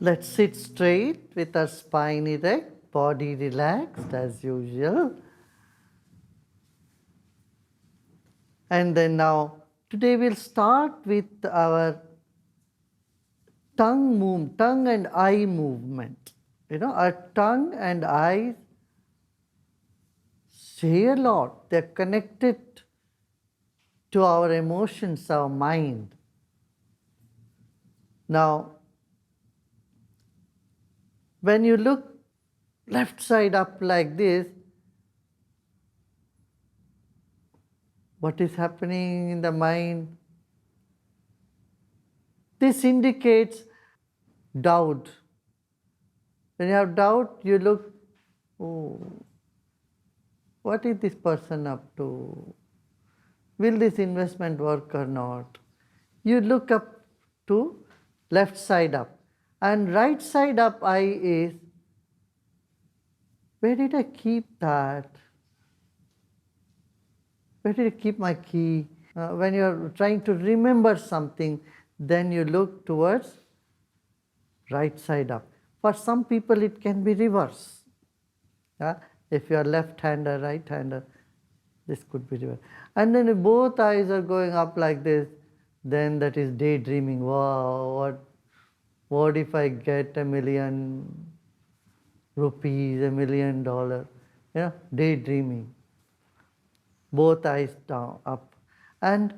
Let's sit straight with our spine erect, body relaxed as usual. And then now, today we'll start with our tongue and eye movement. Our tongue and eyes say a lot. They're connected to our emotions, our mind. Now, when you look left side up like this, what is happening in the mind? This indicates doubt. When you have doubt, you look, oh, what is this person up to? Will this investment work or not? You look up to left side up. And right side up eye is, where did I keep that? Where did I keep my key? When you are trying to remember something, then you look towards right side up. For some people it can be reverse. If you are left-hander, right-hander, this could be reverse. And then if both eyes are going up like this, then that is daydreaming. Wow, what if I get $1 million rupees, $1 million? Daydreaming. Both eyes down, up. And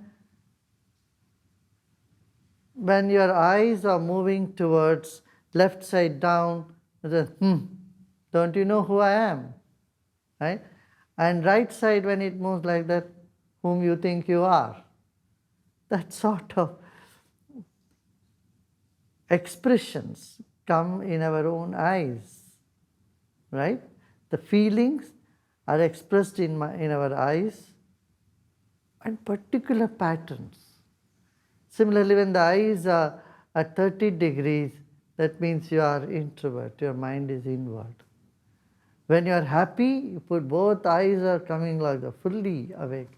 when your eyes are moving towards left side down, don't you know who I am? Right? And right side, when it moves like that, whom you think you are. That sort of expressions come in our own eyes. Right? The feelings are expressed in our eyes and particular patterns. Similarly, when the eyes are at 30 degrees, that means you are introvert, your mind is inward. When you are happy, you put both eyes are coming like that, fully awake.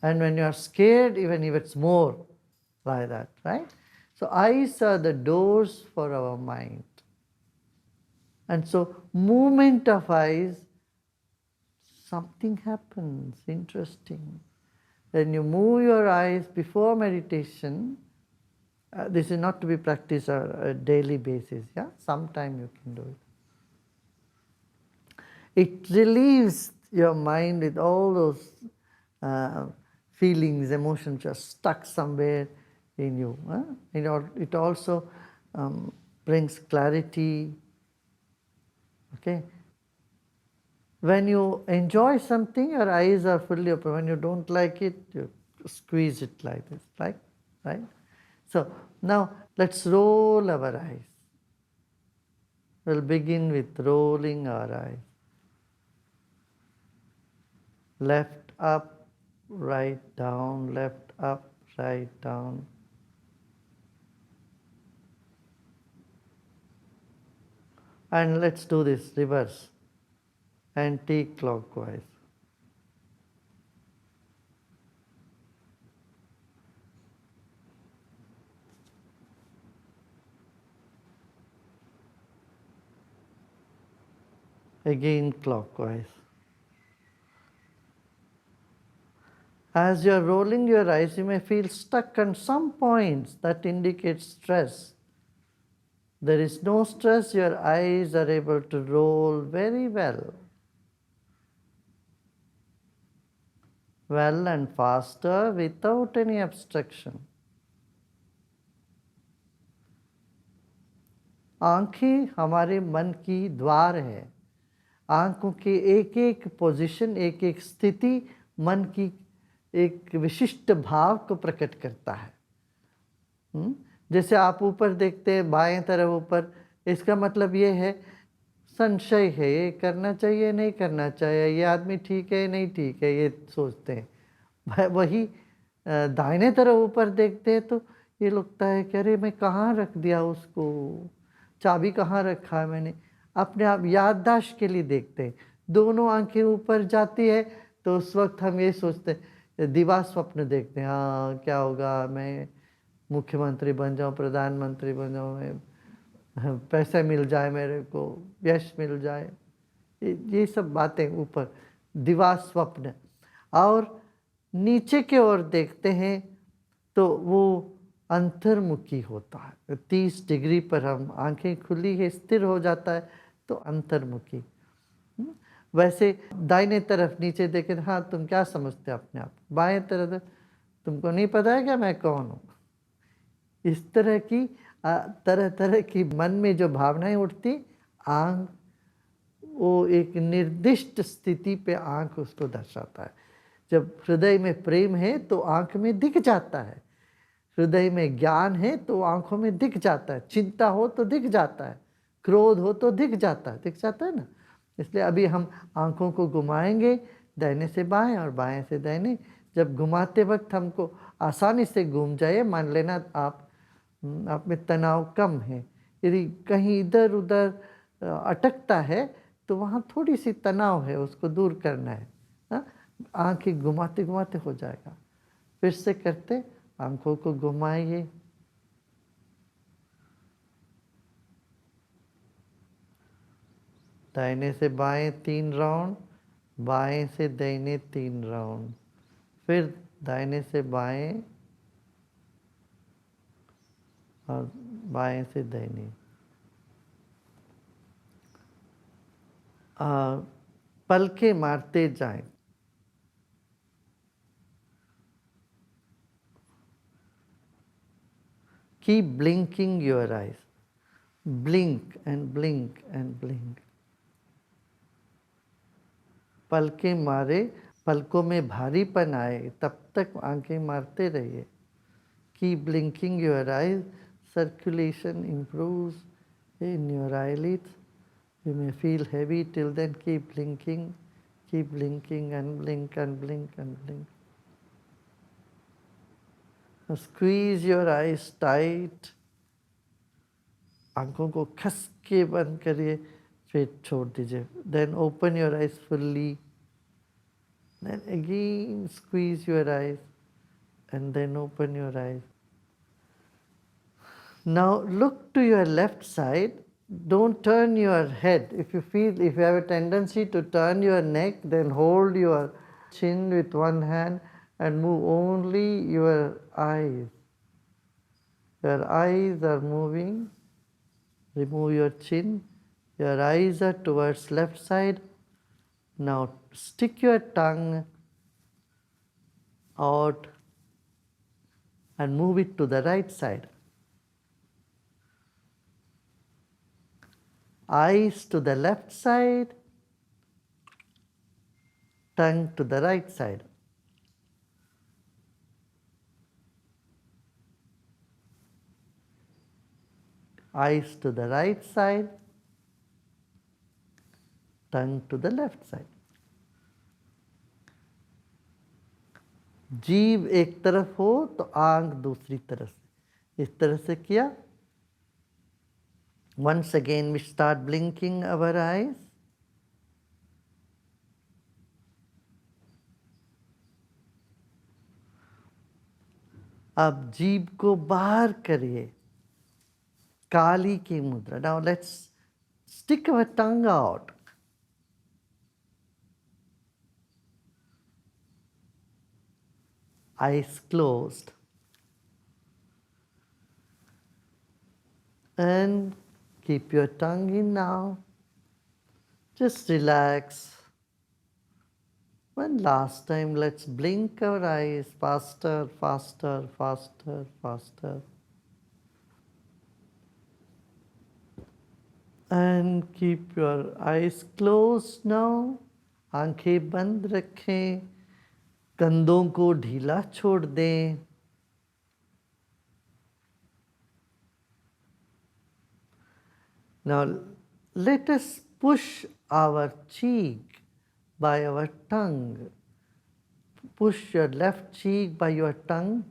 And when you are scared, even if it's more like that, right? So eyes are the doors for our mind. And so movement of eyes, something happens interesting. When you move your eyes before meditation, this is not to be practiced on a daily basis, sometime you can do it. It relieves your mind with all those feelings, emotions just stuck somewhere in you. It also brings clarity. Okay. When you enjoy something, your eyes are fully open. When you don't like it, you squeeze it like this, right? So now let's roll our eyes. We'll begin with rolling our eyes. Left up, right down, left up, right down. And let's do this reverse, anti-clockwise. Again clockwise. As you are rolling your eyes, you may feel stuck on some points that indicate stress. There is no stress, your eyes are able to roll very well. Well and faster without any obstruction. आंखें हमारे मन की द्वार है. आंखों की एक एक पोजीशन, एक एक स्थिति मन की एक विशिष्ट भाव को प्रकट करता है. जैसे आप ऊपर देखते हैं बाएं तरफ ऊपर, इसका मतलब ये है संशय है, ये करना चाहिए नहीं करना चाहिए, ये आदमी ठीक है नहीं ठीक है, ये सोचते हैं. वही दाहिने तरफ ऊपर देखते हैं तो ये लगता है कि अरे मैं कहाँ रख दिया उसको, चाबी कहाँ रखा है मैंने. अपने आप याददाश्त के लिए देखते हैं. दोनों आंखें ऊपर जाती है तो उस वक्त हम ये सोचते हैं, दिवा स्वप्न देखते हैं, हाँ क्या होगा, मैं मुख्यमंत्री बन जाऊँ, प्रधानमंत्री बन जाऊँ, मैं पैसे मिल जाए मेरे को, यश मिल जाए, ये सब बातें ऊपर, दिवा स्वप्न। और नीचे की ओर देखते हैं तो वो अंतर्मुखी होता है। 30 डिग्री पर हम, आंखें खुली है, स्थिर हो जाता है तो अंतर्मुखी। वैसे दाहिने तरफ नीचे देखें, हाँ तुम क्या समझते हो अपने आप, बाएं तरफ तुमको नहीं पता है क्या मैं कौन हूँ। इस तरह की तरह तरह की मन में जो भावनाएं उठती, आंख वो एक निर्दिष्ट स्थिति पे आंख उसको दर्शाता है। जब हृदय में प्रेम है तो आंख में दिख जाता है, हृदय में ज्ञान है तो आंखों में दिख जाता है, चिंता हो तो दिख जाता है, क्रोध हो तो दिख जाता है ना। इसलिए अभी हम आंखों को घुमाएंगे दाहिने से बाएं और बाएं से दाहिने। जब घुमाते वक्त हमको आसानी से घूम जाए, मान लेना आप में तनाव कम है, यदि कहीं इधर उधर अटकता है तो वहाँ थोड़ी सी तनाव है, उसको दूर करना है। आंखें घुमाते घुमाते हो जाएगा। फिर से करते, आंखों को घुमाइए, दाहिने से बाएं 3 राउंड, बाएं से दाहिने 3 राउंड, फिर दाहिने से बाएं और बाएं से दाहिने। पलके मारते जाएं। Keep blinking your eyes. Blink and blink and blink. पलके मारे, पलकों में भारीपन आए तब तक आंखें मारते रहिए। Keep blinking your eyes. Circulation improves in your eyelids. You may feel heavy, till then keep blinking and blink and blink and blink. Now squeeze your eyes tight. आंखों को खस के बंद करिए, फिर छोड़ दीजिए। Then open your eyes fully. Then again squeeze your eyes and then open your eyes. Now look to your left side. Don't turn your head. If you have a tendency to turn your neck, then hold your chin with one hand and move only your eyes. Your eyes are moving. Remove your chin. Your eyes are towards left side. Now stick your tongue out and move it to the right side. Eyes to the left side, tongue to the right side. Eyes to the right side, tongue to the left side. जीभ एक तरफ हो तो आंख दूसरी तरफ से, इस तरह से किया। Once again we start blinking our eyes. अब जीभ को बाहर करिए, काली की मुद्रा। Now let's stick our tongue out. Eyes closed. And keep your tongue in now. Just relax. One last time, let's blink our eyes faster, faster, faster, faster. And keep your eyes closed now. आंखें बंद रखें, कंधों को ढीला छोड़ दें। Now let us push our cheek by our tongue. Push your left cheek by your tongue.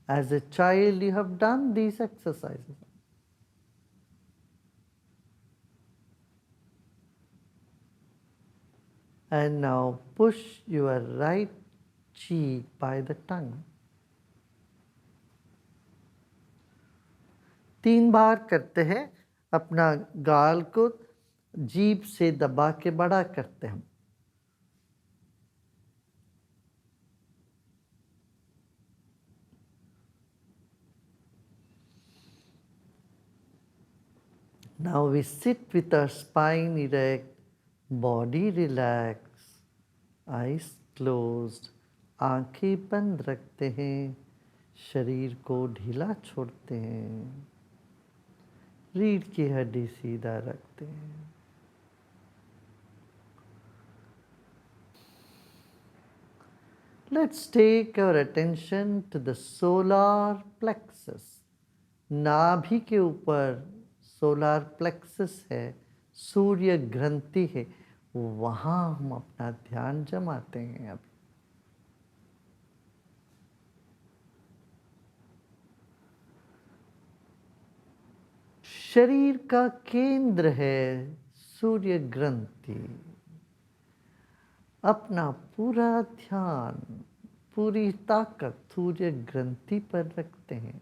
As a child, you have done these exercises. And now push your right cheek by the tongue. 3 बार करते हैं, अपना गाल को जीभ से दबा के बड़ा करते हैं हम। Now we sit with our spine erect, body relaxed, eyes closed, आंखें बंद रखते हैं, शरीर को ढीला छोड़ते हैं, रीढ़ की हड्डी सीधा रखते हैं। Let's take our attention to the solar plexus. नाभि के ऊपर सोलार प्लेक्सस है, सूर्य ग्रंथि है, वहाँ हम अपना ध्यान जमाते हैं अभी। शरीर का केंद्र है सूर्य ग्रंथि। अपना पूरा ध्यान, पूरी ताकत सूर्य ग्रंथि पर रखते हैं।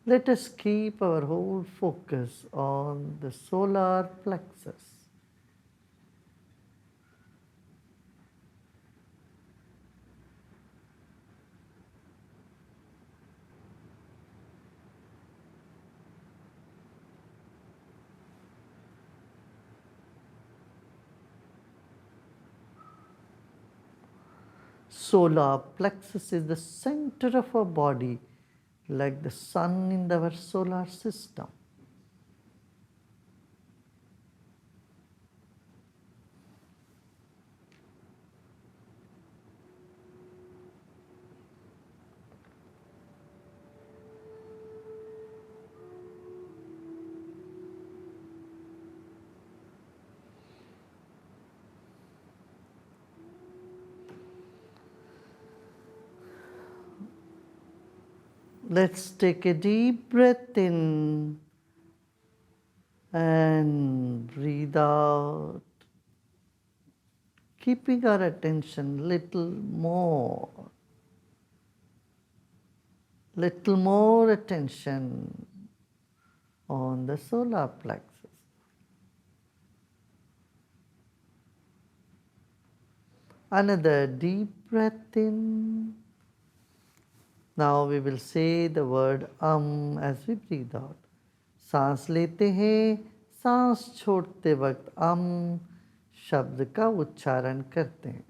Let us keep our whole focus on the solar plexus. Solar plexus is the center of our body, like the sun in our solar system. Let's take a deep breath in and breathe out, keeping our attention little more attention on the solar plexus. Another deep breath in. Now we will say the word as we breathe out. सांस लेते हैं, सांस छोड़ते वक्त शब्द का उच्चारण करते हैं।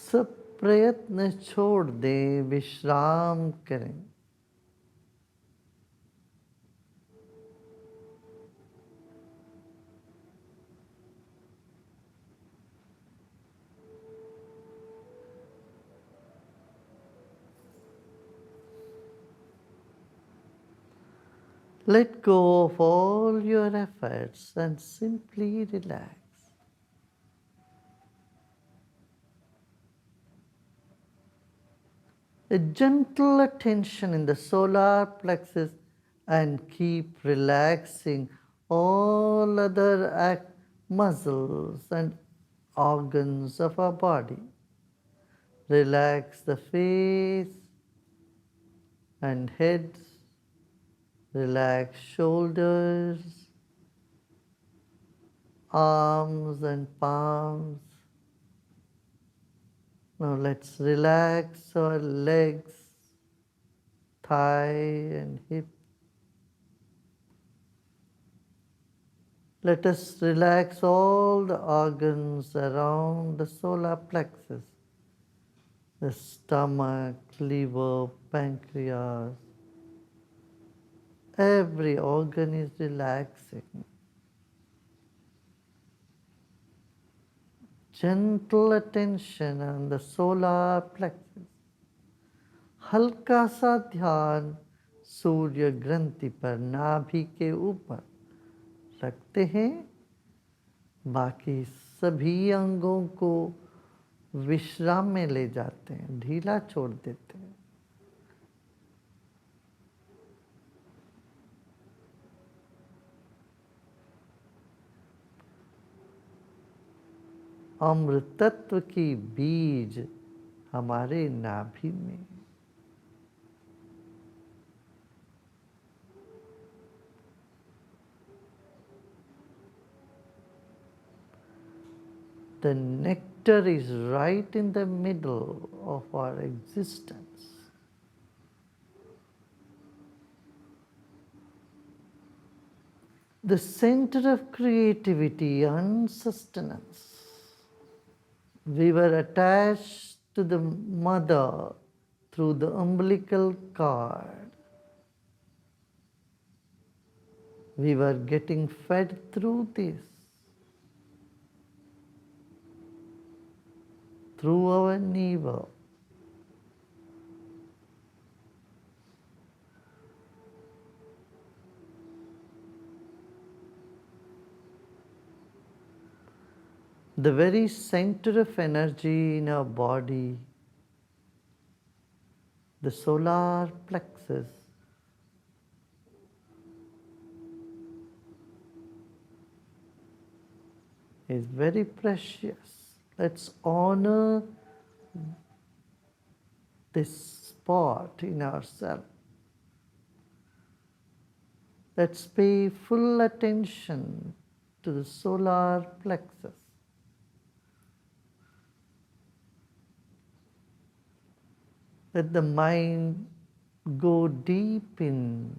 सब प्रयत्न छोड़ दें, विश्राम करें। Let go of all your efforts and simply relax. A gentle attention in the solar plexus and keep relaxing all other muscles and organs of our body. Relax the face and head, relax shoulders, arms and palms. Now let's relax our legs, thigh and hip. Let us relax all the organs around the solar plexus, the stomach, liver, pancreas. Every organ is relaxing. Gentle attention on the solar plexus. हल्का सा ध्यान सूर्य ग्रंथि पर, नाभि के ऊपर रखते हैं। बाकी सभी अंगों को विश्राम में ले जाते हैं, ढीला छोड़ देते हैं। अमृत तत्व की बीज हमारे नाभि में। The nectar is right in the middle of our existence. The center of creativity and sustenance. We were attached to the mother through the umbilical cord. We were getting fed through this, through our navel. The very center of energy in our body, the solar plexus, is very precious. Let's honor this spot in ourselves. Let's pay full attention to the solar plexus. Let the mind go deep in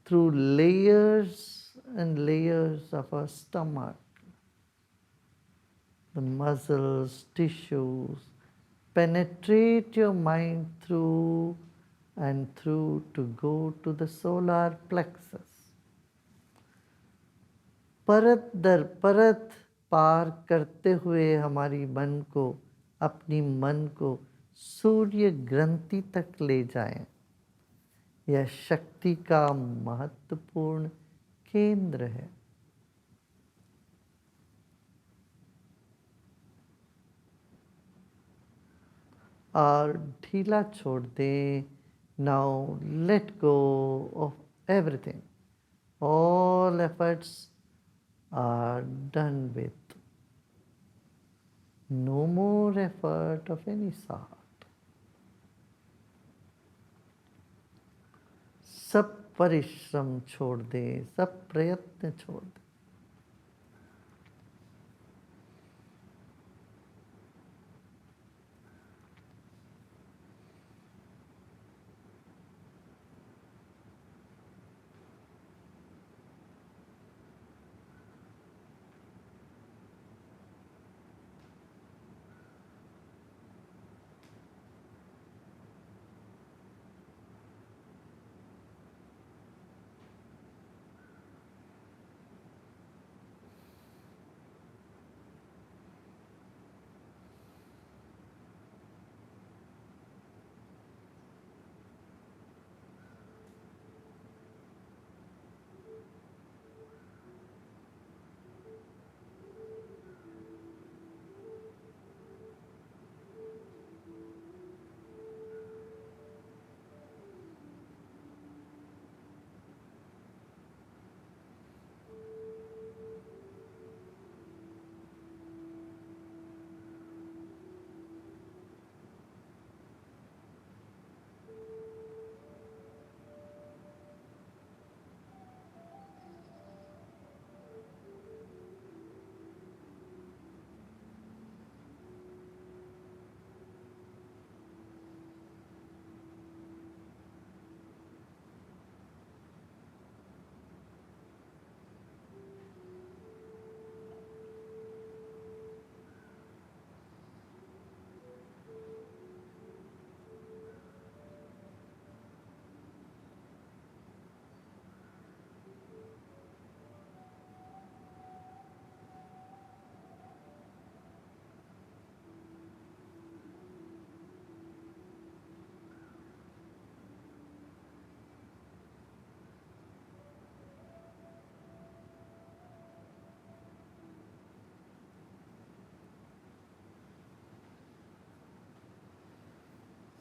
through layers and layers of our stomach, the muscles, tissues. Penetrate your mind through and through to go to the solar plexus. परत दर परत पार करते हुए हमारी मन को, अपनी मन को सूर्य ग्रंथि तक ले जाएं। यह शक्ति का महत्वपूर्ण केंद्र है। और ढीला छोड़ दें। Now let go of everything. All efforts are done with. No more effort of any sort. सब परिश्रम छोड़ दें, सब प्रयत्न छोड़ दें।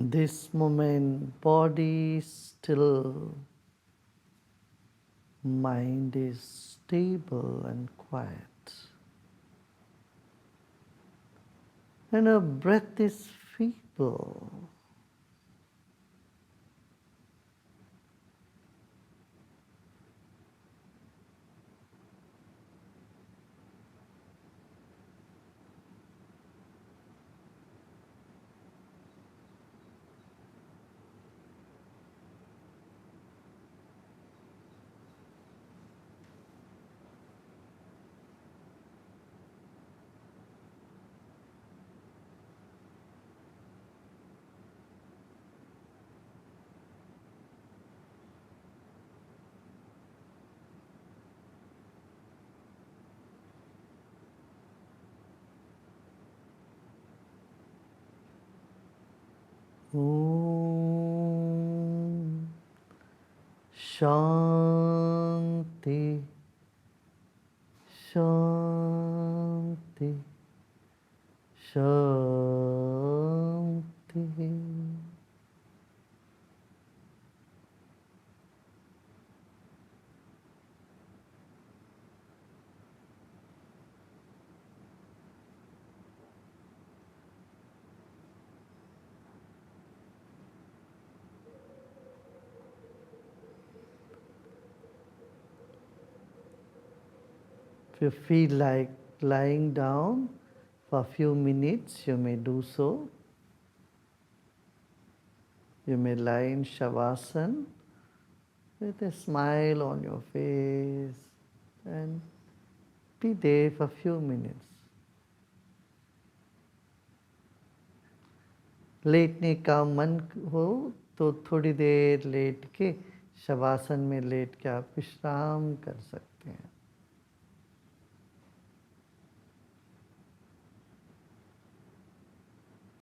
This moment, body still, mind is stable and quiet. And our breath is feeble. Om Shanti Shanti Shanti. If you feel like lying down for a few minutes, you may do so. You may lie in Shavasana with a smile on your face and be there for a few minutes. लेटने का मन हो तो थोड़ी देर late के शवासन में late के आप विश्राम कर सकते हैं.